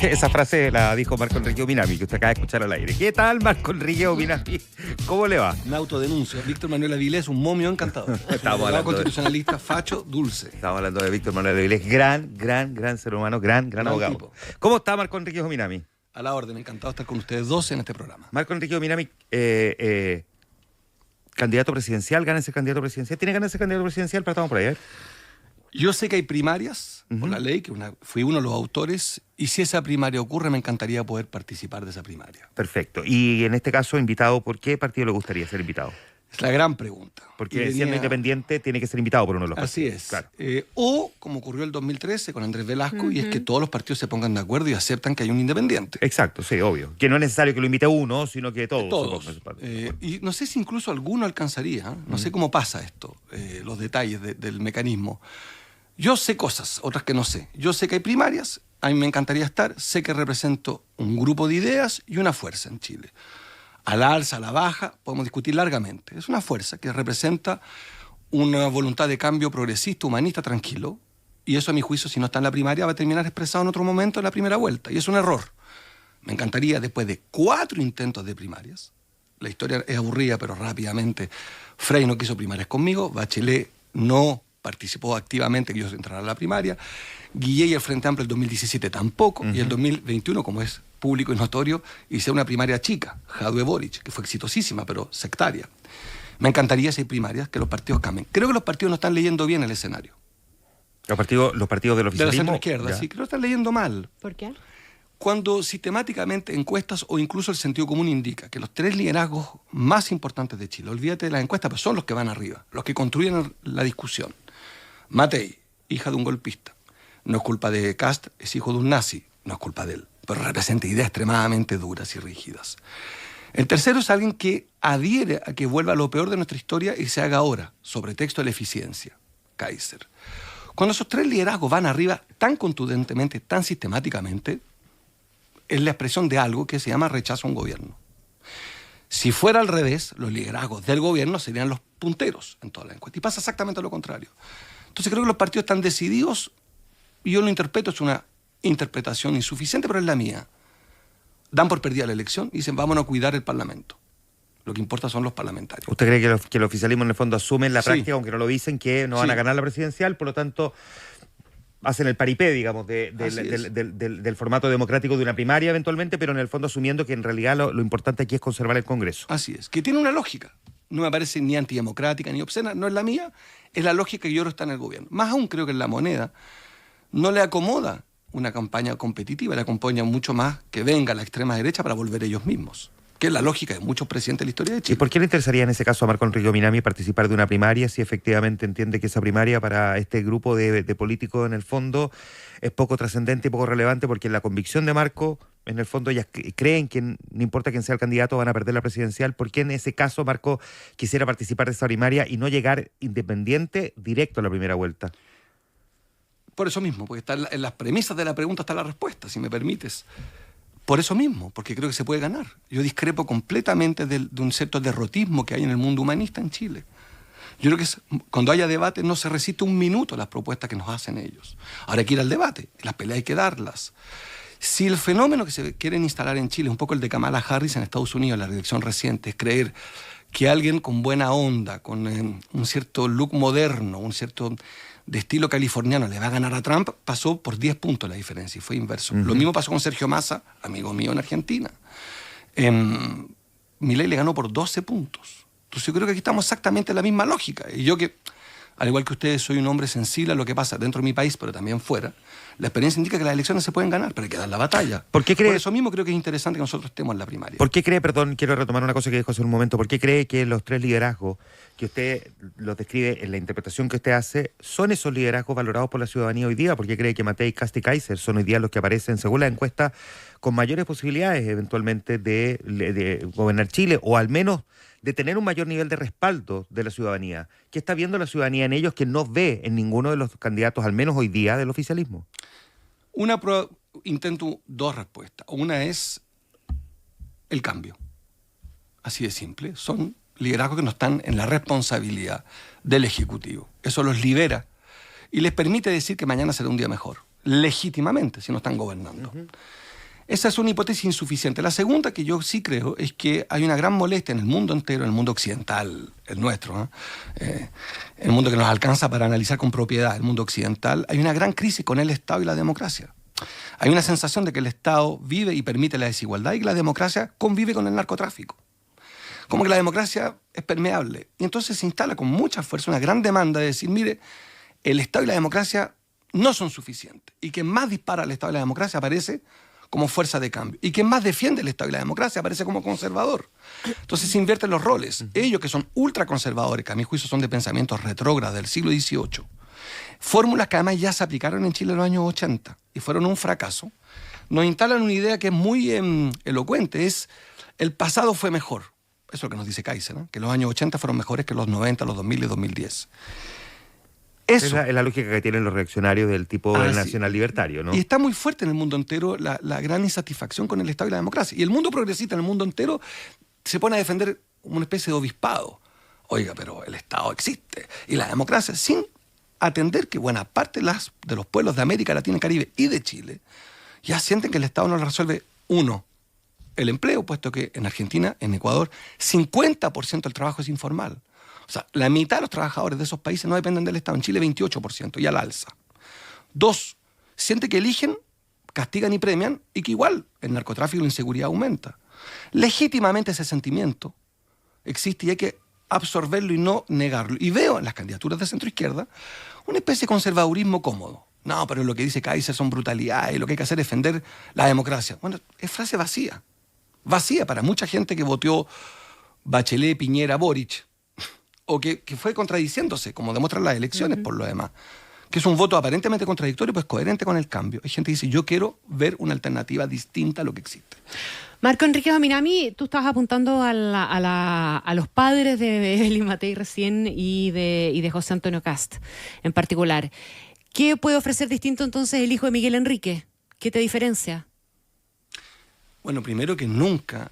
Esa frase la dijo Marco Enrique Ominami, que usted acaba de escuchar al aire. ¿Qué tal, Marco Enrique Ominami? ¿Cómo le va? Me autodenuncio. Víctor Manuel Avilés, un momio encantador. Estamos hablando constitucionalista, facho, dulce. Estamos hablando de Víctor Manuel Avilés, gran ser humano, gran abogado. Tipo. ¿Cómo está Marco Enrique Ominami? A la orden, encantado de estar con ustedes dos en este programa. Marco Enrique Ominami, candidato presidencial, gana ese candidato presidencial. ¿Tiene ganas de ser candidato presidencial? Partamos por ahí. Yo sé que hay primarias, por la ley, que fui uno de los autores, y si esa primaria ocurre, me encantaría poder participar de esa primaria. Perfecto. Y en este caso, invitado, ¿por qué partido le gustaría ser invitado? Es la gran pregunta. Porque siendo independiente tiene que ser invitado por uno de los partidos. Así es. Claro. O, como ocurrió el 2013 con Andrés Velasco, y es que todos los partidos se pongan de acuerdo y aceptan que hay un independiente. Exacto, sí, obvio. Que no es necesario que lo invite uno, sino que todos. Todos. Y no sé si incluso alguno alcanzaría, no sé cómo pasa esto, los detalles del mecanismo. Yo sé cosas, otras que no sé. Yo sé que hay primarias, a mí me encantaría estar, sé que represento un grupo de ideas y una fuerza en Chile. A la alza, a la baja, podemos discutir largamente. Es una fuerza que representa una voluntad de cambio progresista, humanista, tranquilo, y eso a mi juicio, si no está en la primaria, va a terminar expresado en otro momento en la primera vuelta, y es un error. Me encantaría, después de 4 intentos de primarias, la historia es aburrida, pero rápidamente, Frei no quiso primarias conmigo, Bachelet no participó activamente que yo entrara a la primaria, Guillé y el Frente Amplio el 2017 tampoco, y el 2021, como es público y notorio, hice una primaria chica, Jadwe Boric, que fue exitosísima, pero sectaria. Me encantaría, si hay primarias, que los partidos cambien. Creo que los partidos no están leyendo bien el escenario. Los partidos del oficialismo. De la centroizquierda, sí, creo que están leyendo mal. ¿Por qué? Cuando sistemáticamente encuestas o incluso el sentido común indica que los 3 liderazgos más importantes de Chile, olvídate de las encuestas, pero son los que van arriba, los que construyen la discusión. Matei, hija de un golpista. No es culpa de Kast, es hijo de un nazi. No es culpa de él, pero representa ideas extremadamente duras y rígidas. El tercero es alguien que adhiere a que vuelva lo peor de nuestra historia y se haga ahora, sobre texto de la eficiencia. Kaiser. Cuando esos 3 liderazgos van arriba tan contundentemente, tan sistemáticamente, es la expresión de algo que se llama rechazo a un gobierno. Si fuera al revés, los liderazgos del gobierno serían los punteros en toda la encuesta. Y pasa exactamente lo contrario. Entonces creo que los partidos están decididos, y yo lo interpreto, es una interpretación insuficiente, pero es la mía. Dan por perdida la elección y dicen, vámonos a cuidar el Parlamento. Lo que importa son los parlamentarios. ¿Usted cree que el oficialismo en el fondo asume en la práctica, aunque no lo dicen, que no van a Sí. ganar la presidencial, por lo tanto hacen el paripé, digamos, del formato democrático de una primaria eventualmente, pero en el fondo asumiendo que en realidad lo importante aquí es conservar el Congreso? Así es, que tiene una lógica. No me parece ni antidemocrática ni obscena, no es la mía, es la lógica que yo creo está en el gobierno. Más aún creo que en La Moneda no le acomoda una campaña competitiva, le acompaña mucho más que venga la extrema derecha para volver ellos mismos, que es la lógica de muchos presidentes de la historia de ¿Y Chile. por qué le interesaría en ese caso a Marco Enrique Ominami participar de una primaria si efectivamente entiende que esa primaria para este grupo de políticos en el fondo es poco trascendente y poco relevante, porque la convicción de Marco, en el fondo ellas creen que no importa quién sea el candidato van a perder la presidencial? ¿Por qué en ese caso Marco quisiera participar de esa primaria y no llegar independiente directo a la primera vuelta? Por eso mismo, porque está en las premisas de la pregunta está la respuesta, si me permites. Por eso mismo, porque creo que se puede ganar. Yo discrepo completamente de un cierto derrotismo que hay en el mundo humanista en Chile. Yo creo que cuando haya debate no se resiste un minuto a las propuestas que nos hacen ellos. Ahora hay que ir al debate, las peleas hay que darlas. Si el fenómeno que se quieren instalar en Chile, un poco el de Kamala Harris en Estados Unidos, la elección reciente, es creer que alguien con buena onda, con un cierto look moderno, un cierto de estilo californiano le va a ganar a Trump, pasó por 10 puntos la diferencia y fue inverso. Lo mismo pasó con Sergio Massa, amigo mío en Argentina. Milei le ganó por 12 puntos. Entonces yo creo que aquí estamos exactamente en la misma lógica. Y yo que, al igual que ustedes, soy un hombre sensible a lo que pasa dentro de mi país, pero también fuera, la experiencia indica que las elecciones se pueden ganar, pero hay que dar la batalla. ¿Por qué cree? Por eso mismo creo que es interesante que nosotros estemos en la primaria. ¿Por qué cree, perdón, quiero retomar una cosa que dijo hace un momento, por qué cree que los 3 liderazgos que usted los describe en la interpretación que usted hace son esos liderazgos valorados por la ciudadanía hoy día? ¿Por qué cree que Matei, Kast y Kaiser son hoy día los que aparecen, según la encuesta, con mayores posibilidades eventualmente de gobernar Chile, o al menos de tener un mayor nivel de respaldo de la ciudadanía? ¿Qué está viendo la ciudadanía en ellos que no ve en ninguno de los candidatos, al menos hoy día, del oficialismo? Intento 2 respuestas. Una es el cambio. Así de simple. Son liderazgos que no están en la responsabilidad del Ejecutivo. Eso los libera y les permite decir que mañana será un día mejor. legítimamente si no están gobernando. Esa es una hipótesis insuficiente. La segunda, que yo sí creo, es que hay una gran molestia en el mundo entero, en el mundo occidental, el nuestro, el mundo que nos alcanza para analizar con propiedad, el mundo occidental. Hay una gran crisis con el Estado y la democracia. Hay una sensación de que el Estado vive y permite la desigualdad y que la democracia convive con el narcotráfico. Como que la democracia es permeable. Y entonces se instala con mucha fuerza una gran demanda de decir, mire, el Estado y la democracia no son suficientes. Y quien más dispara al Estado y la democracia aparece como fuerza de cambio. Y quien más defiende el Estado y la democracia aparece como conservador. Entonces se invierten los roles. Ellos que son ultraconservadores, que a mi juicio son de pensamientos retrógrados del siglo XVIII, fórmulas que además ya se aplicaron en Chile en los años 80 y fueron un fracaso, nos instalan una idea que es muy elocuente, es el pasado fue mejor. Eso es lo que nos dice Kaiser, ¿no? Que los años 80 fueron mejores que los 90, los 2000 y 2010. Eso. Es la lógica que tienen los reaccionarios del tipo del nacional libertario, ¿no? Y está muy fuerte en el mundo entero la gran insatisfacción con el Estado y la democracia. Y el mundo progresista en el mundo entero se pone a defender una especie de obispado. Oiga, pero el Estado existe. Y la democracia, sin atender que buena parte de los pueblos de América Latina, Caribe y de Chile ya sienten que el Estado no les resuelve, uno, el empleo, puesto que en Argentina, en Ecuador, 50% del trabajo es informal. O sea, la mitad de los trabajadores de esos países no dependen del Estado. En Chile 28%, y al alza. Dos, siente que eligen, castigan y premian, y que igual el narcotráfico y la inseguridad aumenta. Legítimamente ese sentimiento existe y hay que absorberlo y no negarlo. Y veo en las candidaturas de centro-izquierda una especie de conservadurismo cómodo. No, pero lo que dice Kaiser son brutalidades, lo que hay que hacer es defender la democracia. Bueno, es frase vacía. Vacía para mucha gente que votó Bachelet, Piñera, Boric, o que fue contradiciéndose, como demuestran las elecciones por lo demás, que es un voto aparentemente contradictorio, pues coherente con el cambio. Hay gente que dice, yo quiero ver una alternativa distinta a lo que existe. Marco Enrique Dominami, tú estabas apuntando a los padres de Evelyn Matei recién y de José Antonio Kast en particular. ¿Qué puede ofrecer distinto entonces el hijo de Miguel Enrique? ¿Qué te diferencia? Bueno, primero que nunca...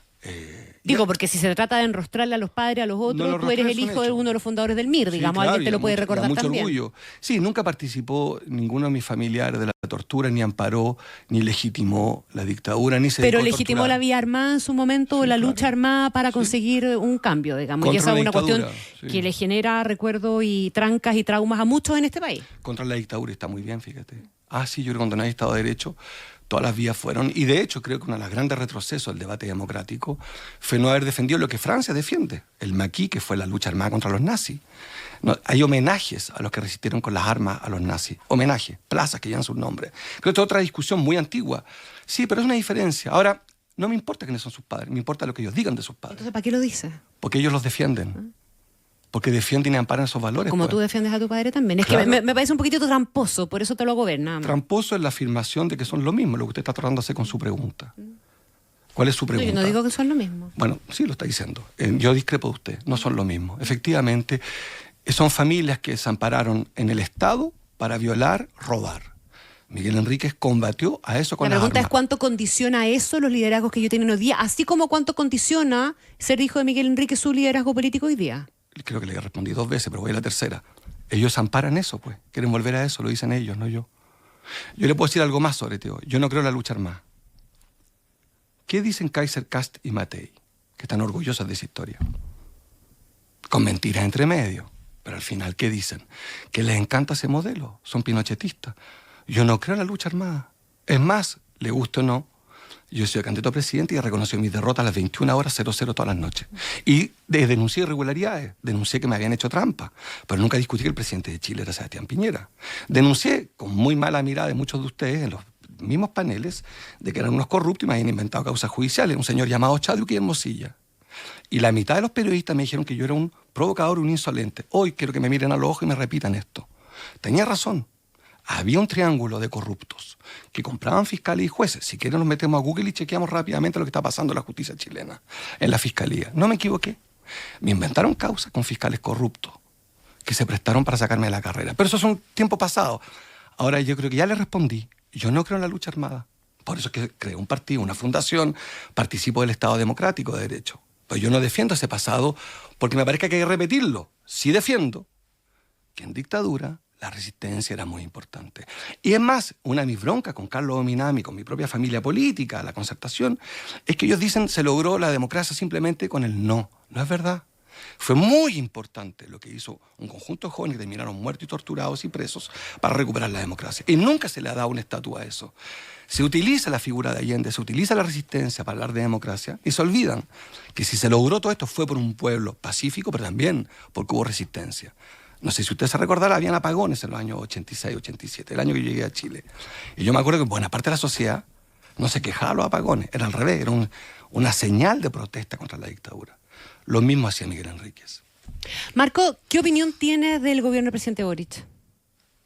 Digo, porque si se trata de enrostrarle a los padres, a los otros, no, tú eres el hijo de uno de los fundadores del MIR, digamos, claro, alguien te lo puede recordar mucho también. Orgullo. Sí, nunca participó ninguno de mis familiares de la tortura, ni amparó, ni legitimó la dictadura, ni se... Pero legitimó la vía armada en su momento, la lucha armada para conseguir un cambio, digamos. Contra y esa es una dictadura, cuestión que le genera recuerdos y trancas y traumas a muchos en este país. Contra la dictadura está muy bien, fíjate. Sí, yo creo que cuando no hay Estado de Derecho, todas las vías fueron, y de hecho creo que uno de los grandes retrocesos del debate democrático fue no haber defendido lo que Francia defiende, el maquis, que fue la lucha armada contra los nazis. No, hay homenajes a los que resistieron con las armas a los nazis, homenajes, plazas que llevan sus nombres. Creo que esta es otra discusión muy antigua. Sí, pero es una diferencia. Ahora, no me importa quiénes son sus padres, me importa lo que ellos digan de sus padres. Entonces, ¿para qué lo dices? Porque ellos los defienden. Porque defienden y amparan esos valores. Como pues. tú defiendes a tu padre también. Es Claro. que me parece un poquitito tramposo, por eso te lo hago ver, nada más. Tramposo es la afirmación de que son lo mismo, lo que usted está tratando de hacer con su pregunta. ¿Cuál es su pregunta? No, yo no digo que son lo mismo. Bueno, sí lo está diciendo. Yo discrepo de usted, no son lo mismo. Efectivamente, son familias que desampararon en el Estado para violar, robar. Miguel Enríquez combatió a eso con las armas. La pregunta es cuánto condiciona eso los liderazgos que ellos tienen hoy día, así como cuánto condiciona ser hijo de Miguel Enríquez su liderazgo político hoy día. Creo que le respondí 2 veces, pero voy a la tercera. Ellos amparan eso, pues. Quieren volver a eso, lo dicen ellos, no yo. Yo le puedo decir algo más sobre Teo. Yo no creo en la lucha armada. ¿Qué dicen Kaiser, Kast y Matei? Que están orgullosos de esa historia. Con mentiras entre medio. Pero al final, ¿qué dicen? Que les encanta ese modelo. Son pinochetistas. Yo no creo en la lucha armada. Es más, le guste o no, yo soy candidato a presidente y he reconocido mis derrotas a las 21 horas 00 todas las noches. Y denuncié irregularidades, denuncié que me habían hecho trampa, pero nunca discutí que el presidente de Chile era Sebastián Piñera. Denuncié con muy mala mirada de muchos de ustedes en los mismos paneles de que eran unos corruptos y me habían inventado causas judiciales, un señor llamado Chadwick y Hermosilla. Y la mitad de los periodistas me dijeron que yo era un provocador, un insolente. Hoy quiero que me miren a los ojos y me repitan esto. Tenía razón. Había un triángulo de corruptos que compraban fiscales y jueces. Si quieren nos metemos a Google y chequeamos rápidamente lo que está pasando en la justicia chilena, en la fiscalía. No me equivoqué. Me inventaron causas con fiscales corruptos que se prestaron para sacarme de la carrera. Pero eso es un tiempo pasado. Ahora yo creo que ya le respondí. Yo no creo en la lucha armada. Por eso es que creo un partido, una fundación, participo del Estado Democrático de Derecho. Pero yo no defiendo ese pasado porque me parece que hay que repetirlo. Sí defiendo que en dictadura la resistencia era muy importante. Y es más, una de mis broncas con Carlos Ominami, con mi propia familia política, la Concertación, es que ellos dicen se logró la democracia simplemente con el no. No es verdad. Fue muy importante lo que hizo un conjunto de jóvenes que terminaron muertos y torturados y presos para recuperar la democracia. Y nunca se le ha dado una estatua a eso. Se utiliza la figura de Allende, se utiliza la resistencia para hablar de democracia y se olvidan que si se logró todo esto fue por un pueblo pacífico, pero también porque hubo resistencia. No sé si usted se recordará, habían apagones en los años 86, 87, el año que yo llegué a Chile. Y yo me acuerdo que buena parte de la sociedad no se quejaba de los apagones, era al revés, era una señal de protesta contra la dictadura. Lo mismo hacía Miguel Enríquez. Marco, ¿qué opinión tienes del gobierno del presidente Boric?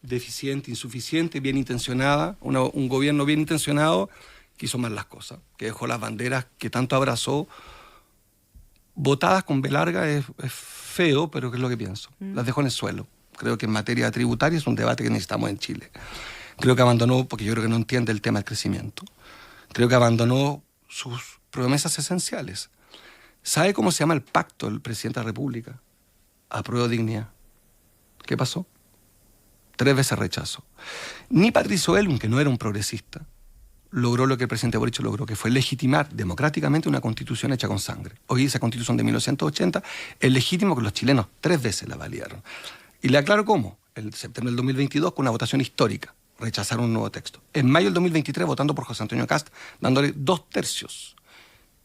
Deficiente, insuficiente, bien intencionada, un gobierno bien intencionado que hizo mal las cosas, que dejó las banderas que tanto abrazó botadas con B larga. Es feo, pero ¿qué es lo que pienso? Las dejó en el suelo. Creo que en materia tributaria es un debate que necesitamos en Chile. Creo que abandonó, porque yo creo que no entiende el tema del crecimiento, creo que abandonó sus promesas esenciales. ¿Sabe cómo se llama el pacto del presidente de la República? Apruebo dignidad. ¿Qué pasó? 3 veces rechazo. Ni Patricio Elwin, que no era un progresista, logró lo que el presidente Boric logró, que fue legitimar democráticamente una constitución hecha con sangre. Hoy esa constitución de 1980 es legítimo que los chilenos 3 veces la validaron. Y le aclaro cómo. En septiembre del 2022, con una votación histórica, rechazaron un nuevo texto. En mayo del 2023, votando por José Antonio Kast, dándole 2/3.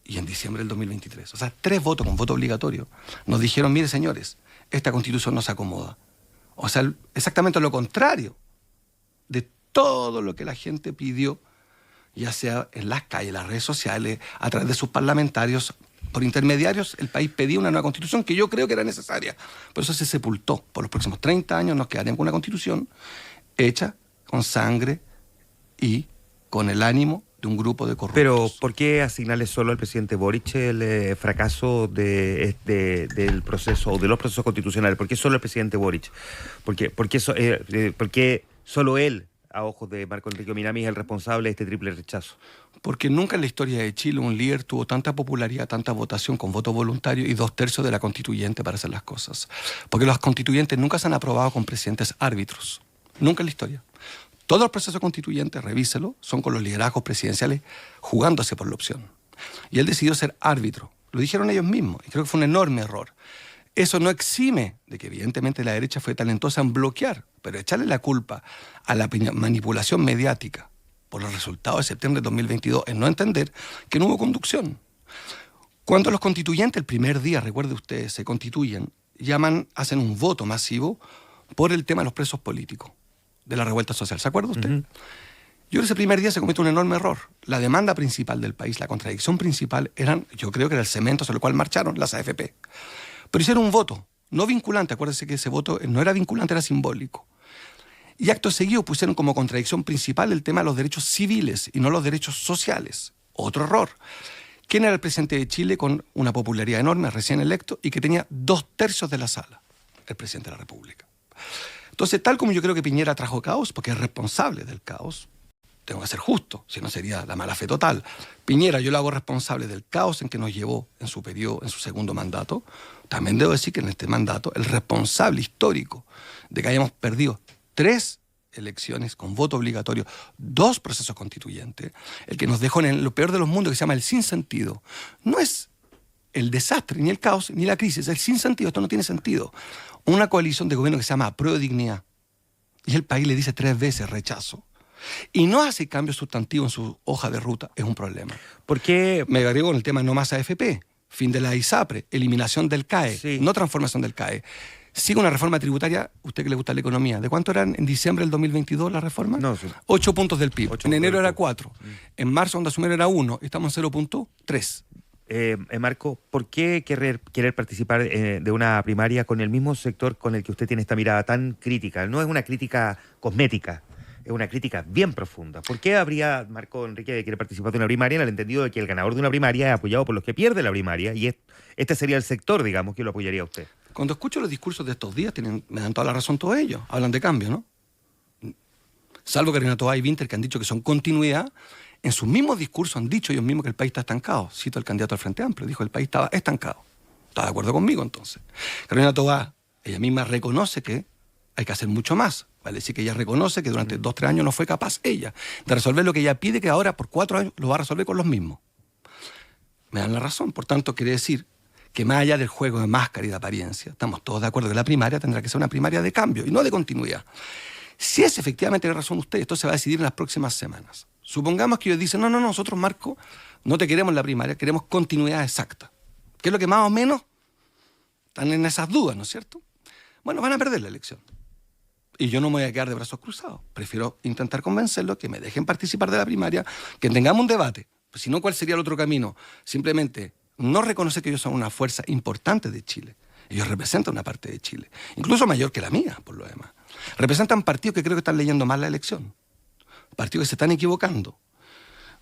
Y en diciembre del 2023, o sea, 3 votos con voto obligatorio, nos dijeron, mire señores, esta constitución no se acomoda. O sea, exactamente lo contrario de todo lo que la gente pidió, ya sea en las calles, en las redes sociales, a través de sus parlamentarios, por intermediarios, el país pedía una nueva constitución que yo creo que era necesaria. Por eso se sepultó. Por los próximos 30 años nos quedaremos con una constitución hecha con sangre y con el ánimo de un grupo de corruptos. Pero, ¿por qué asignarle solo al presidente Boric el fracaso del proceso o de los procesos constitucionales? ¿Por qué solo el presidente Boric? ¿Por qué solo él, a ojos de Marco Enrique Ominami, es el responsable de este triple rechazo? Porque nunca en la historia de Chile un líder tuvo tanta popularidad, tanta votación con voto voluntario y 2/3 de la constituyente para hacer las cosas. Porque los constituyentes nunca se han aprobado con presidentes árbitros. Nunca en la historia. Todos los procesos constituyentes, revíselo, son con los liderazgos presidenciales jugándose por la opción. Y él decidió ser árbitro. Lo dijeron ellos mismos y creo que fue un enorme error. Eso no exime de que evidentemente la derecha fue talentosa en bloquear, pero echarle la culpa a la manipulación mediática por los resultados de septiembre de 2022 es no entender que no hubo conducción. Cuando los constituyentes el primer día, recuerde usted, se constituyen, hacen un voto masivo por el tema de los presos políticos, de la revuelta social. ¿Se acuerda usted? Yo creo que ese primer día se cometió un enorme error. La demanda principal del país, la contradicción principal, yo creo que era el cemento sobre el cual marcharon las AFP. Pero hicieron un voto, no vinculante. Acuérdense que ese voto no era vinculante, era simbólico. Y acto seguido pusieron como contradicción principal el tema de los derechos civiles y no los derechos sociales. Otro error. ¿Quién era el presidente de Chile con una popularidad enorme, recién electo, y que tenía 2/3 de la sala? El presidente de la República. Entonces, tal como yo creo que Piñera trajo caos, porque es responsable del caos, tengo que ser justo, si no sería la mala fe total. Piñera yo lo hago responsable del caos en que nos llevó en su periodo, en su segundo mandato. También debo decir que en este mandato, el responsable histórico de que hayamos perdido 3 elecciones con voto obligatorio, 2 procesos constituyentes, el que nos dejó en lo peor de los mundos, que se llama el sinsentido, no es el desastre, ni el caos, ni la crisis, el sinsentido. Esto no tiene sentido. Una coalición de gobierno que se llama Apruebo Dignidad, y el país le dice 3 veces rechazo, y no hace cambios sustantivos en su hoja de ruta, es un problema. ¿Por qué? Me agrego con el tema no más AFP, fin de la ISAPRE, eliminación del CAE, Sí. no transformación del CAE. Sigue una reforma tributaria, usted que le gusta la economía. ¿De cuánto eran en diciembre del 2022 la reforma? No, sí. 8 puntos del PIB. 8 En enero puntos del era 4. En marzo, cuando asumieron, era 1. Estamos en 0.3. Marco, ¿por qué querer participar de una primaria con el mismo sector con el que usted tiene esta mirada tan crítica? No es una crítica cosmética, es una crítica bien profunda. ¿Por qué habría Marco Enrique de querer participar de una primaria en el entendido de que el ganador de una primaria es apoyado por los que pierden la primaria y este sería el sector, digamos, que lo apoyaría a usted? Cuando escucho los discursos de estos días, me dan toda la razón todos ellos. Hablan de cambio, ¿no? Salvo Karina Toá y Winter, que han dicho que son continuidad. En sus mismos discursos han dicho ellos mismos que el país está estancado. Cito al candidato al Frente Amplio, dijo que el país estaba estancado. ¿Está de acuerdo conmigo entonces? Karina Toá, ella misma reconoce que hay que hacer mucho más. Vale decir que ella reconoce que durante 2 o 3 años no fue capaz ella de resolver lo que ella pide, que ahora por 4 años lo va a resolver con los mismos. Me dan la razón. Por tanto, quiere decir que más allá del juego de máscara y de apariencia, estamos todos de acuerdo que la primaria tendrá que ser una primaria de cambio y no de continuidad. Si es efectivamente la razón usted, esto se va a decidir en las próximas semanas. Supongamos que ellos dicen, no, nosotros, Marco, no te queremos en la primaria, queremos continuidad exacta. Que es lo que más o menos están en esas dudas, ¿no es cierto? Bueno, van a perder la elección. Y yo no me voy a quedar de brazos cruzados. Prefiero intentar convencerlos, que me dejen participar de la primaria, que tengamos un debate. Pues si no, ¿cuál sería el otro camino? Simplemente no reconocer que ellos son una fuerza importante de Chile. Ellos representan una parte de Chile, incluso mayor que la mía, por lo demás. Representan partidos que creo que están leyendo mal la elección. Partidos que se están equivocando.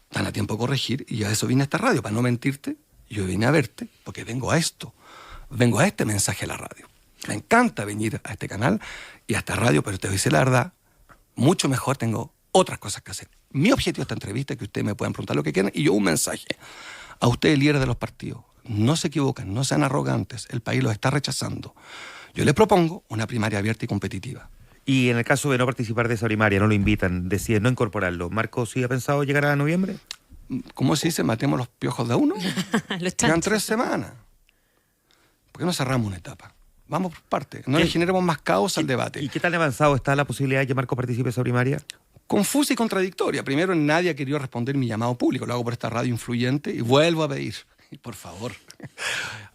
Están a tiempo de corregir, y a eso vine a esta radio, para no mentirte. Yo vine a verte porque vengo a esto. Vengo a este mensaje a la radio. Me encanta venir a este canal y a esta radio, pero te voy a decir la verdad, mucho mejor tengo otras cosas que hacer. Mi objetivo de esta entrevista es que ustedes me puedan preguntar lo que quieran, y yo un mensaje a ustedes, líderes de los partidos. No se equivocan, no sean arrogantes, el país los está rechazando. Yo les propongo una primaria abierta y competitiva. Y en el caso de no participar de esa primaria, no lo invitan, deciden no incorporarlo, ¿Marco sí ha pensado llegar a noviembre? ¿Cómo se dice? Matemos los piojos de uno. Los Quedan chanchos. 3 semanas. ¿Por qué no cerramos una etapa? Vamos por partes. No le generemos más caos al debate. ¿Y qué tan avanzado está la posibilidad de que Marco participe de esa primaria? Confusa y contradictoria. Primero, nadie ha querido responder mi llamado público. Lo hago por esta radio influyente y vuelvo a pedir, por favor,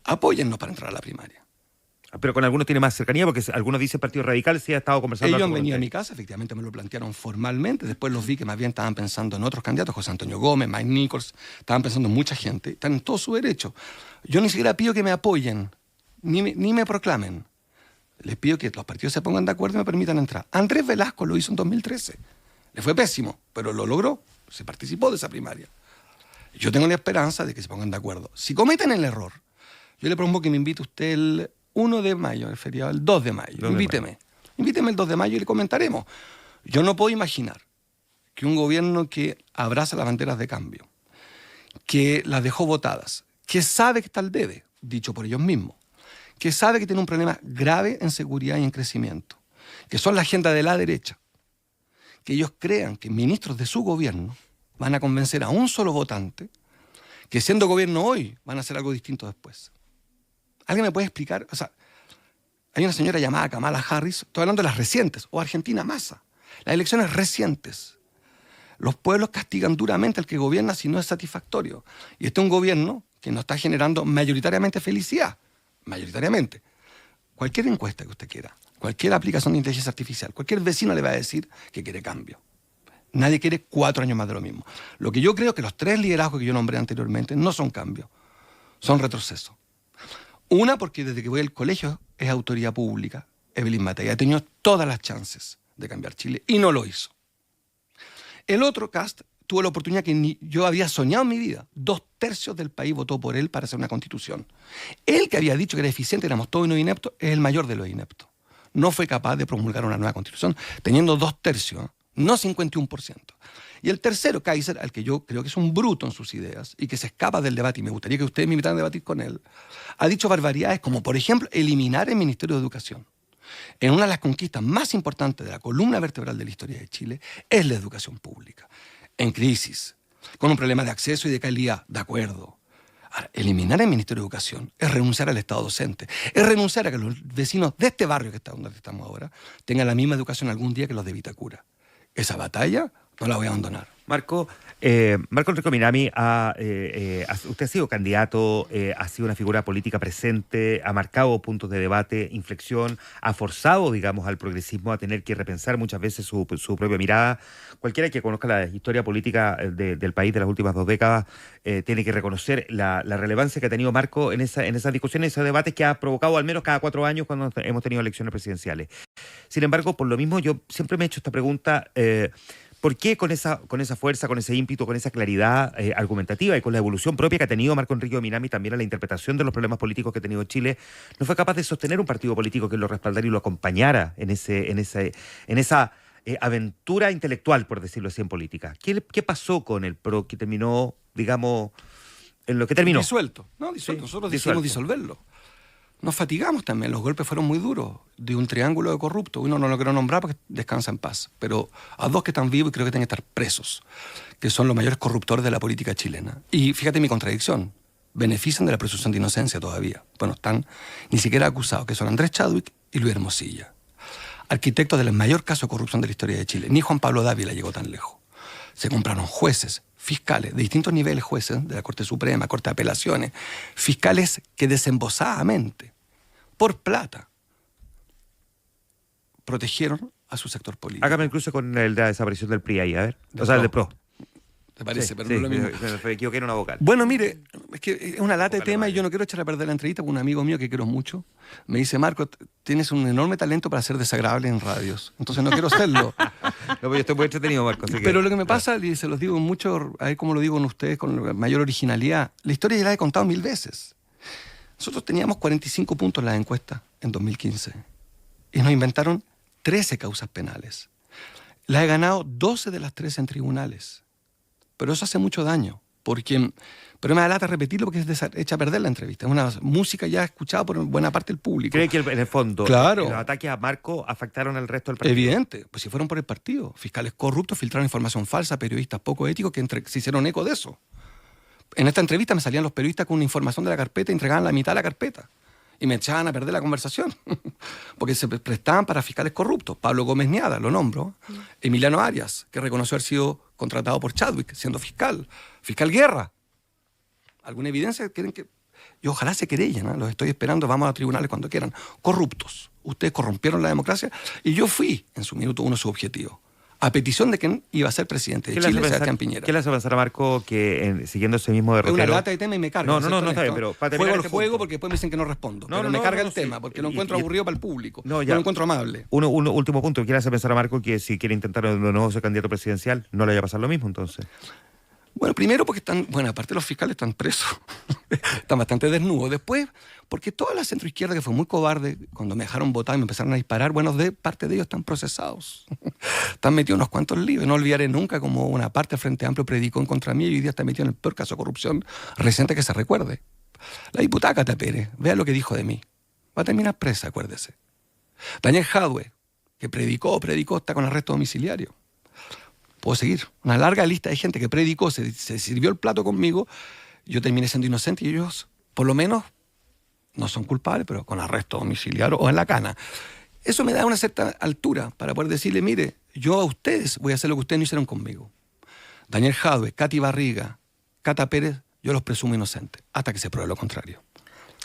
apóyennos para entrar a la primaria. Pero con algunos tiene más cercanía, porque algunos dicen Partido Radical, sí ha estado conversando. Ellos han venido a mi casa, efectivamente me lo plantearon formalmente. Después los vi que más bien estaban pensando en otros candidatos, José Antonio Gómez, Mike Nichols, estaban pensando en mucha gente. Están en todo su derecho. Yo ni siquiera pido que me apoyen, ni me proclamen. Les pido que los partidos se pongan de acuerdo y me permitan entrar. Andrés Velasco lo hizo en 2013. Le fue pésimo, pero lo logró. Se participó de esa primaria. Yo tengo la esperanza de que se pongan de acuerdo. Si cometen el error, yo le propongo que me invite usted el 1 de mayo, el feriado, el 2 de mayo. Invíteme el 2 de mayo y le comentaremos. Yo no puedo imaginar que un gobierno que abraza las banderas de cambio, que las dejó votadas, que sabe que está al debe, dicho por ellos mismos, que sabe que tiene un problema grave en seguridad y en crecimiento, que son la agenda de la derecha, que ellos crean que ministros de su gobierno van a convencer a un solo votante que siendo gobierno hoy van a hacer algo distinto después. ¿Alguien me puede explicar? O sea, hay una señora llamada Kamala Harris, estoy hablando de las recientes, o Argentina Massa, las elecciones recientes. Los pueblos castigan duramente al que gobierna si no es satisfactorio. Y este es un gobierno que no está generando mayoritariamente felicidad. Mayoritariamente. Cualquier encuesta que usted quiera, cualquier aplicación de inteligencia artificial, cualquier vecino le va a decir que quiere cambio. Nadie quiere 4 años más de lo mismo. Lo que yo creo es que los 3 liderazgos que yo nombré anteriormente no son cambios, son retrocesos. Una, porque desde que voy al colegio es autoridad pública. Evelyn Matei ha tenido todas las chances de cambiar Chile y no lo hizo. El otro, Kast, tuvo la oportunidad que ni yo había soñado en mi vida. 2/3 del país votó por él para hacer una constitución. Él, que había dicho que era eficiente, éramos todos unos ineptos, es el mayor de los ineptos. No fue capaz de promulgar una nueva constitución teniendo 2/3, no 51%. Y el tercero, Kaiser, al que yo creo que es un bruto en sus ideas y que se escapa del debate, y me gustaría que ustedes me invitaran a debatir con él, ha dicho barbaridades como, por ejemplo, eliminar el Ministerio de Educación. En una de las conquistas más importantes de la columna vertebral de la historia de Chile es la educación pública. En crisis, con un problema de acceso y de calidad, de acuerdo. Ahora, eliminar el Ministerio de Educación es renunciar al Estado docente, es renunciar a que los vecinos de este barrio que está donde estamos ahora tengan la misma educación algún día que los de Vitacura. Esa batalla no la voy a abandonar. Marco Enrique Minami, usted ha sido candidato, ha sido una figura política presente, ha marcado puntos de debate, inflexión, ha forzado, digamos, al progresismo a tener que repensar muchas veces su propia mirada. Cualquiera que conozca la historia política del país de las últimas 2 décadas tiene que reconocer la relevancia que ha tenido Marco en esas discusiones, esos debates que ha provocado al menos cada 4 años cuando hemos tenido elecciones presidenciales. Sin embargo, por lo mismo, yo siempre me he hecho esta pregunta. ¿Por qué con esa fuerza, con ese ímpetu, con esa claridad argumentativa y con la evolución propia que ha tenido Marco Enrique Minami también en la interpretación de los problemas políticos que ha tenido Chile, no fue capaz de sostener un partido político que lo respaldara y lo acompañara en esa aventura intelectual, por decirlo así, en política? ¿Qué pasó con el PRO que terminó, digamos, en lo que terminó? Disuelto. No, disuelto. Sí, nosotros decidimos disolverlo. nos fatigamos también. Los golpes fueron muy duros, de un triángulo de corruptos. Uno no lo quiero nombrar porque descansa en paz, pero a dos que están vivos y creo que tienen que estar presos, que son los mayores corruptores de la política chilena. Y fíjate mi contradicción, benefician de la presunción de inocencia todavía. Bueno, están ni siquiera acusados, que son Andrés Chadwick y Luis Hermosilla, arquitectos del mayor caso de corrupción de la historia de Chile. Ni Juan Pablo Dávila llegó tan lejos. Se compraron jueces, fiscales, de distintos niveles jueces, de la Corte Suprema, Corte de Apelaciones, fiscales que desembosadamente, por plata, protegieron a su sector político. Hágame incluso con el de la desaparición del PRI ahí, a ver. O sea, el de PRO. ¿Te parece? Sí, pero sí, no es lo mismo. me equivoqué en una vocal. Bueno, mire, es que es una lata de tema y yo no quiero echar a perder la entrevista con un amigo mío que quiero mucho. Me dice, Marco, tienes un enorme talento para ser desagradable en radios. Entonces no quiero serlo. No, pues yo estoy muy entretenido, Marco. Así que, Pero lo que me pasa, y se los digo mucho, ahí como lo digo con ustedes, con mayor originalidad, la historia ya la he contado 1000 veces. Nosotros teníamos 45 puntos en la encuesta en 2015 y nos inventaron 13 causas penales. Las he ganado 12 de las 13 en tribunales. Pero eso hace mucho daño, pero me da lata repetirlo porque echa a perder la entrevista. Es una música ya escuchada por buena parte del público. ¿Cree que en el fondo Claro. los ataques a Marco afectaron al resto del partido? Evidente, pues si fueron por el partido. Fiscales corruptos filtraron información falsa, periodistas poco éticos que se hicieron eco de eso. En esta entrevista me salían los periodistas con una información de la carpeta y entregaban la mitad de la carpeta. Y me echaban a perder la conversación, porque se prestaban para fiscales corruptos. Pablo Gómez Niada, lo nombro. Emiliano Arias, que reconoció haber sido contratado por Chadwick, siendo fiscal. Fiscal Guerra. ¿Alguna evidencia? ¿Quieren que...? Y ojalá se querellen, ¿eh? Los estoy esperando, vamos a tribunales cuando quieran. Corruptos. Ustedes corrompieron la democracia y yo fui, en su minuto uno, su objetivo. A petición de quien iba a ser presidente de Chile, Sebastián Piñera. ¿Qué le hace pensar a Marco que siguiendo ese mismo Es derrotero... una lata de tema y me carga. No, está bien, pero para terminar juego el este juego punto. porque después me dicen que no respondo. No, pero no, me no, carga no, el sí. tema porque lo encuentro aburrido para el público. No, No, ya. lo encuentro amable. Un último punto. ¿Qué le hace pensar a Marco que si quiere intentar de nuevo ser candidato presidencial, no le vaya a pasar lo mismo entonces? Bueno, primero porque aparte los fiscales están presos, están bastante desnudos. Después, porque toda la centroizquierda, que fue muy cobarde, cuando me dejaron votar y me empezaron a disparar, parte de ellos están procesados. Están metidos unos cuantos líos. No olvidaré nunca como una parte del Frente Amplio predicó en contra mí y hoy día está metido en el peor caso de corrupción reciente que se recuerde. La diputada Cata Pérez, vea lo que dijo de mí. Va a terminar presa, acuérdese. Daniel Jadwe, que predicó, está con arresto domiciliario. Puedo seguir. Una larga lista de gente que predicó, se sirvió el plato conmigo, yo terminé siendo inocente y ellos, por lo menos, no son culpables, pero con arresto domiciliario o en la cana. Eso me da una cierta altura para poder decirle, mire, yo a ustedes voy a hacer lo que ustedes no hicieron conmigo. Daniel Jadwe, Katy Barriga, Cata Pérez, yo los presumo inocentes, hasta que se pruebe lo contrario.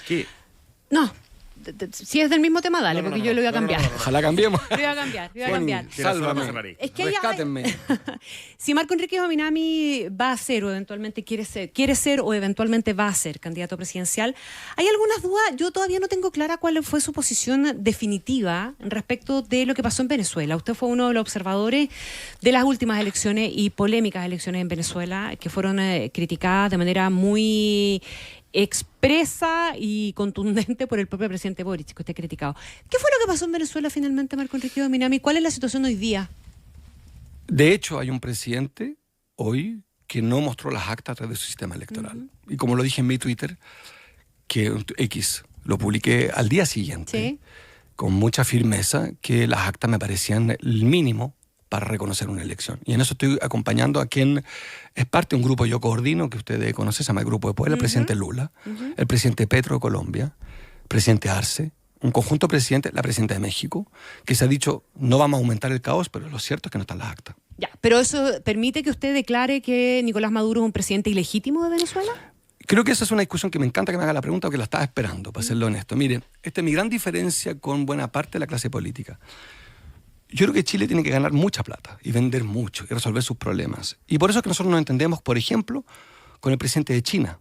¿Qué? No. Si es del mismo tema, dale, porque yo lo voy a cambiar. Ojalá cambiemos. Lo voy a cambiar. Sálvame. Es que Rescátenme. si Marco Enríquez Ominami va a ser o eventualmente quiere ser o eventualmente va a ser candidato presidencial, hay algunas dudas. Yo todavía no tengo clara cuál fue su posición definitiva respecto de lo que pasó en Venezuela. Usted fue uno de los observadores de las últimas elecciones y polémicas elecciones en Venezuela que fueron criticadas de manera muy expresa y contundente por el propio presidente Boric, que usted ha criticado. ¿Qué fue lo que pasó en Venezuela finalmente, Marco Enrique Ominami? ¿Cuál es la situación hoy día? De hecho, hay un presidente hoy que no mostró las actas a través de su sistema electoral. Y como lo dije en mi Twitter, que X, lo publiqué al día siguiente, ¿Sí? con mucha firmeza, que las actas me parecían el mínimo para reconocer una elección. Y en eso estoy acompañando a quien es parte de un grupo que yo coordino, que ustedes conocen, se llama el Grupo de Puebla, el presidente Lula, el presidente Petro de Colombia, el presidente Arce, un conjunto de presidentes, la presidenta de México, que se ha dicho, no vamos a aumentar el caos, pero lo cierto es que no están las actas. Ya, pero eso permite que usted declare que Nicolás Maduro es un presidente ilegítimo de Venezuela. Creo que esa es una discusión que me encanta que me haga la pregunta, porque la estaba esperando, para serlo honesto. Miren, esta es mi gran diferencia con buena parte de la clase política. Yo creo que Chile tiene que ganar mucha plata y vender mucho y resolver sus problemas. Y por eso es que nosotros nos entendemos, por ejemplo, con el presidente de China,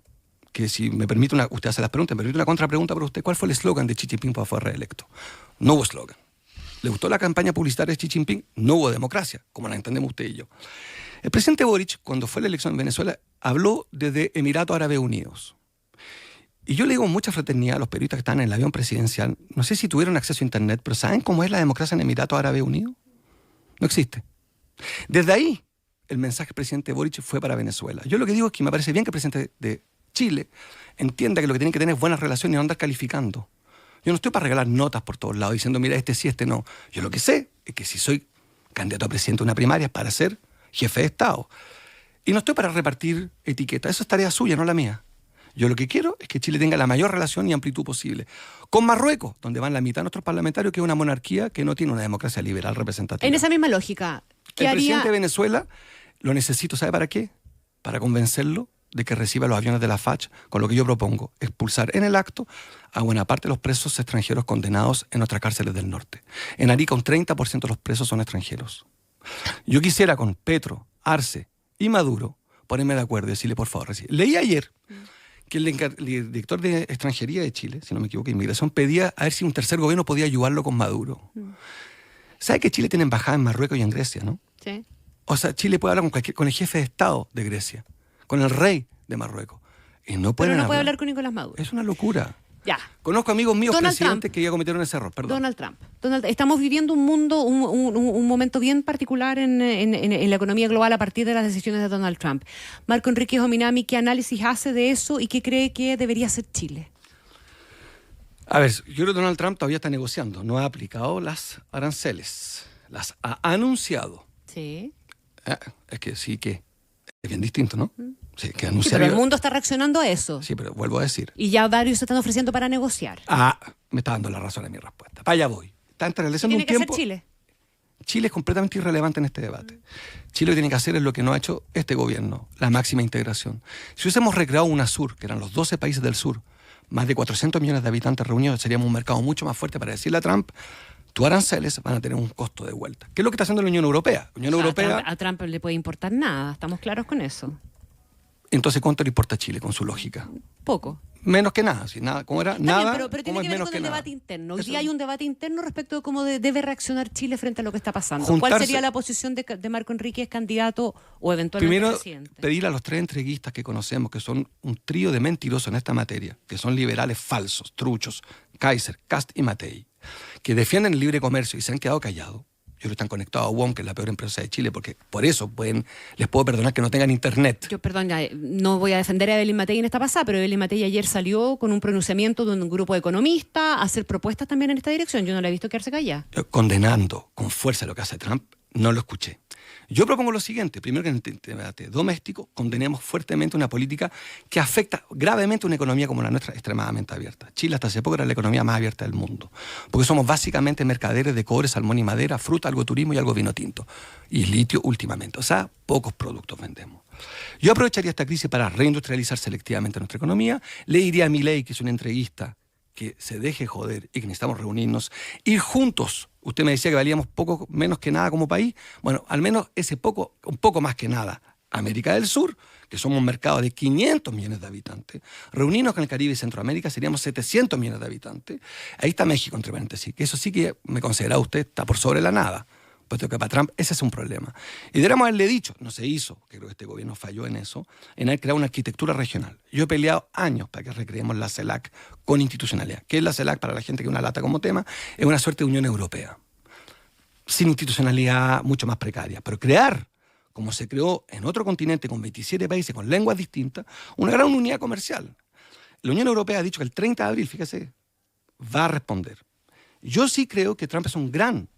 que si me permite usted hace las preguntas, me permite una contrapregunta para usted. ¿Cuál fue el eslogan de Xi Jinping para fue reelecto? No hubo eslogan. ¿Le gustó la campaña publicitaria de Xi Jinping? No hubo democracia, como la entendemos usted y yo. El presidente Boric, cuando fue la elección en Venezuela, habló desde Emiratos Árabes Unidos. Y yo le digo con mucha fraternidad a los periodistas que están en el avión presidencial, no sé si tuvieron acceso a internet, pero ¿saben cómo es la democracia en Emiratos Árabes Unidos? No existe. Desde ahí, el mensaje del presidente Boric fue para Venezuela. Yo lo que digo es que me parece bien que el presidente de Chile entienda que lo que tiene que tener es buenas relaciones y no andar calificando. Yo no estoy para regalar notas por todos lados diciendo, mira, este sí, este no. Yo lo que sé es que si soy candidato a presidente de una primaria es para ser jefe de Estado. Y no estoy para repartir etiquetas. Eso es tarea suya, no la mía. Yo lo que quiero es que Chile tenga la mayor relación y amplitud posible. Con Marruecos, donde van la mitad de nuestros parlamentarios, que es una monarquía que no tiene una democracia liberal representativa. En esa misma lógica, ¿qué El haría? presidente de Venezuela lo necesito, ¿sabe para qué? Para convencerlo de que reciba los aviones de la FACH, con lo que yo propongo, expulsar en el acto a buena parte de los presos extranjeros condenados en nuestras cárceles del norte. En Arica un 30% de los presos son extranjeros. Yo quisiera con Petro, Arce y Maduro ponerme de acuerdo y decirle, por favor, leí ayer que el director de Extranjería de Chile, si no me equivoco, Inmigración, pedía a ver si un tercer gobierno podía ayudarlo con Maduro. ¿Sabe que Chile tiene embajada en Marruecos y en Grecia, no? Sí. O sea, Chile puede hablar con el jefe de Estado de Grecia, con el rey de Marruecos. Y no pueden Pero no puede hablar con Nicolás Maduro. Es una locura. Ya. Conozco amigos míos Donald presidentes Trump. que ya cometieron ese error. Perdón. Donald Trump. Estamos viviendo un mundo, un momento bien particular en la economía global a partir de las decisiones de Donald Trump. Marco Enrique Jominami, ¿qué análisis hace de eso y qué cree que debería hacer Chile? A ver, yo creo que Donald Trump todavía está negociando. No ha aplicado las aranceles. Las ha anunciado. Sí. Es que sí que es bien distinto, ¿no? Sí, que Sí, anunciar. pero el mundo está reaccionando a eso. Sí, pero vuelvo a decir. Y ya varios se están ofreciendo para negociar. Me está dando la razón a mi respuesta. Para allá voy. Está ¿Qué estableciendo tiene un que hacer tiempo. Chile? Chile es completamente irrelevante en este debate. Chile lo que tiene que hacer es lo que no ha hecho este gobierno, la máxima integración. Si hubiésemos recreado UNASUR, que eran los 12 países del sur, más de 400 millones de habitantes reunidos, seríamos un mercado mucho más fuerte para decirle a Trump, tus aranceles van a tener un costo de vuelta. ¿Qué es lo que está haciendo la Unión Europea? La Unión Europea. A Trump le puede importar nada, estamos claros con eso. Entonces, ¿cuánto le importa a Chile con su lógica? Poco. Menos que nada. Si nada ¿cómo era? Está nada. bien, pero tiene ¿cómo que es ver menos con el nada? debate interno. Hoy Eso- día hay un debate interno respecto de cómo debe reaccionar Chile frente a lo que está pasando. ¿Cuál Juntarse- sería la posición de Marco Enríquez, candidato o eventualmente Primero, presidente? pedir a los tres entreguistas que conocemos, que son un trío de mentirosos en esta materia, que son liberales falsos, truchos, Kaiser, Kast y Matei, que defienden el libre comercio y se han quedado callados. Yo creo que están conectados a WOM, que es la peor empresa de Chile, porque por eso les puedo perdonar que no tengan internet. Yo, perdón, ya, no voy a defender a Evelyn Matei en esta pasada, pero Evelyn Matei ayer salió con un pronunciamiento de un grupo de economistas a hacer propuestas también en esta dirección. Yo no la he visto quedarse callada. Condenando con fuerza lo que hace Trump, no lo escuché. Yo propongo lo siguiente. Primero, que en el debate doméstico condenemos fuertemente una política que afecta gravemente a una economía como la nuestra, extremadamente abierta. Chile hasta hace poco era la economía más abierta del mundo, porque somos básicamente mercaderes de cobre, salmón y madera, fruta, algo de turismo y algo de vino tinto. Y litio últimamente. O sea, pocos productos vendemos. Yo aprovecharía esta crisis para reindustrializar selectivamente nuestra economía. Le diría a Milei, que es una entrevista, que se deje joder y que necesitamos reunirnos, ir juntos. Usted me decía que valíamos poco menos que nada como país. Bueno, al menos ese poco, un poco más que nada. América del Sur, que somos un mercado de 500 millones de habitantes. Reunirnos con el Caribe y Centroamérica seríamos 700 millones de habitantes. Ahí está México, entre paréntesis, que eso sí que me considera usted está por sobre la nada. Puesto que para Trump ese es un problema. Y deberíamos haberle dicho, no se hizo, que creo que este gobierno falló en eso, en haber creado una arquitectura regional. Yo he peleado años para que recreemos la CELAC con institucionalidad. ¿Qué es la CELAC para la gente que una lata como tema? Es una suerte de Unión Europea. Sin institucionalidad mucho más precaria. Pero crear, como se creó en otro continente con 27 países, con lenguas distintas, una gran unidad comercial. La Unión Europea ha dicho que el 30 de abril, fíjese, va a responder. Yo sí creo que Trump es un gran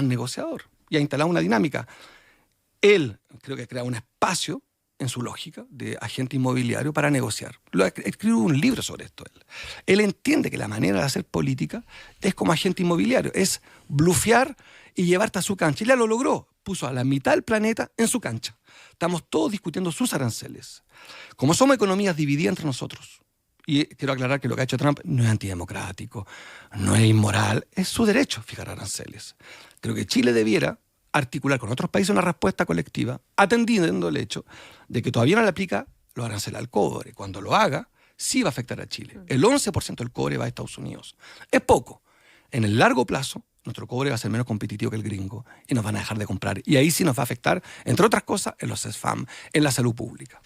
negociador y ha instalado una dinámica. Él creo que ha creado un espacio en su lógica de agente inmobiliario para negociar. Escribió un libro sobre esto. Él entiende que la manera de hacer política es como agente inmobiliario, es blufear y llevarte a su cancha. Y ya lo logró. Puso a la mitad del planeta en su cancha. Estamos todos discutiendo sus aranceles. Como somos economías divididas entre nosotros, y quiero aclarar que lo que ha hecho Trump no es antidemocrático, no es inmoral, es su derecho fijar aranceles. Creo que Chile debiera articular con otros países una respuesta colectiva, atendiendo el hecho de que todavía no le aplica los aranceles al cobre. Cuando lo haga, sí va a afectar a Chile. El 11% del cobre va a Estados Unidos. Es poco. En el largo plazo, nuestro cobre va a ser menos competitivo que el gringo y nos van a dejar de comprar. Y ahí sí nos va a afectar, entre otras cosas, en los SFAM, en la salud pública.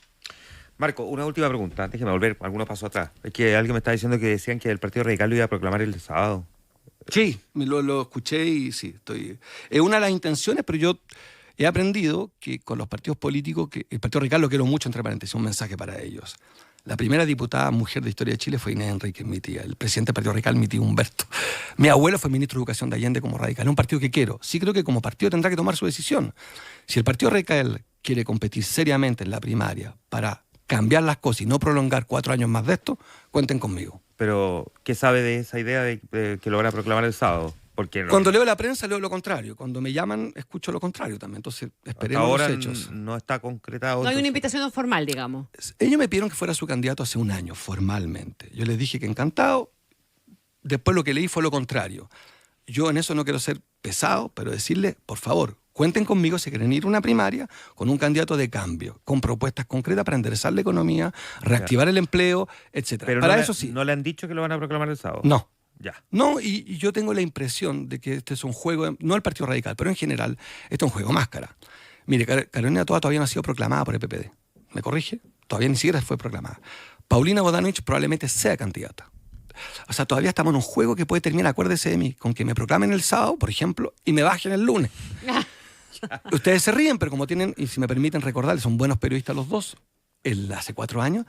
Marco, una última pregunta, déjeme volver algunos pasos atrás. Es que alguien me está diciendo que decían que el Partido Radical lo iba a proclamar el sábado. Sí, lo escuché y sí, es una de las intenciones, pero yo he aprendido que con los partidos políticos, que el Partido Radical lo quiero mucho, entre paréntesis, un mensaje para ellos. La primera diputada mujer de Historia de Chile fue Inés Enríquez, mi tía. El presidente del Partido Radical, mi tío Humberto. Mi abuelo fue ministro de Educación de Allende como radical. Es un partido que quiero. Sí creo que como partido tendrá que tomar su decisión. Si el Partido Radical quiere competir seriamente en la primaria para cambiar las cosas y no prolongar 4 años más de esto, cuenten conmigo. Pero, ¿qué sabe de esa idea de que lo van a proclamar el sábado? Porque Cuando leo la prensa leo lo contrario. Cuando me llaman escucho lo contrario también. Entonces esperemos ahora los hechos. no está concretado. No hay una entonces. invitación formal, digamos. Ellos me pidieron que fuera su candidato hace un año, formalmente. Yo les dije que encantado. Después lo que leí fue lo contrario. Yo en eso no quiero ser pesado, pero decirles, por favor, cuenten conmigo si quieren ir a una primaria con un candidato de cambio, con propuestas concretas para enderezar la economía, reactivar el empleo, etc. Pero Para no eso sí. ¿No le han dicho que lo van a proclamar el sábado? No. Ya. No, y yo tengo la impresión de que este es un juego, no el Partido Radical, pero en general, este es un juego máscara. Mire, Carolina Toa todavía no ha sido proclamada por el PPD. ¿Me corrige? Todavía ni siquiera fue proclamada. Paulina Bodanovich probablemente sea candidata. O sea, todavía estamos en un juego que puede terminar, acuérdese de mí, con que me proclamen el sábado, por ejemplo, y me bajen el lunes. Ustedes se ríen, pero como tienen, y si me permiten recordarles, son buenos periodistas los dos, hace 4 años,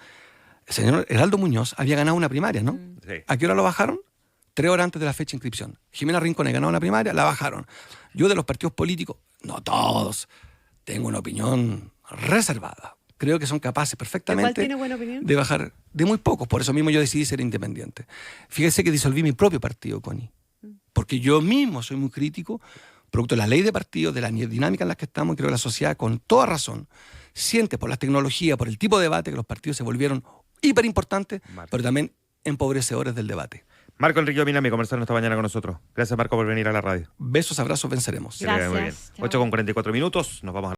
el señor Heraldo Muñoz había ganado una primaria, ¿no? Sí. ¿A qué hora lo bajaron? 3 horas antes de la fecha de inscripción. Jimena Rincón ganó una primaria, la bajaron. Yo de los partidos políticos, no todos, tengo una opinión reservada. Creo que son capaces perfectamente ¿De cuál tiene buena opinión? de bajar de muy pocos. Por eso mismo yo decidí ser independiente. Fíjese que disolví mi propio partido, Connie. Porque yo mismo soy muy crítico, producto de la ley de partidos, de la dinámica en la que estamos, y creo que la sociedad, con toda razón, siente por las tecnologías, por el tipo de debate, que los partidos se volvieron hiper importantes, pero también empobrecedores del debate. Marco Enrique Ominami conversando esta mañana con nosotros. Gracias, Marco, por venir a la radio. Besos, abrazos, venceremos. Que le vaya muy bien. Gracias. Chao. 8:44 minutos. Nos vamos a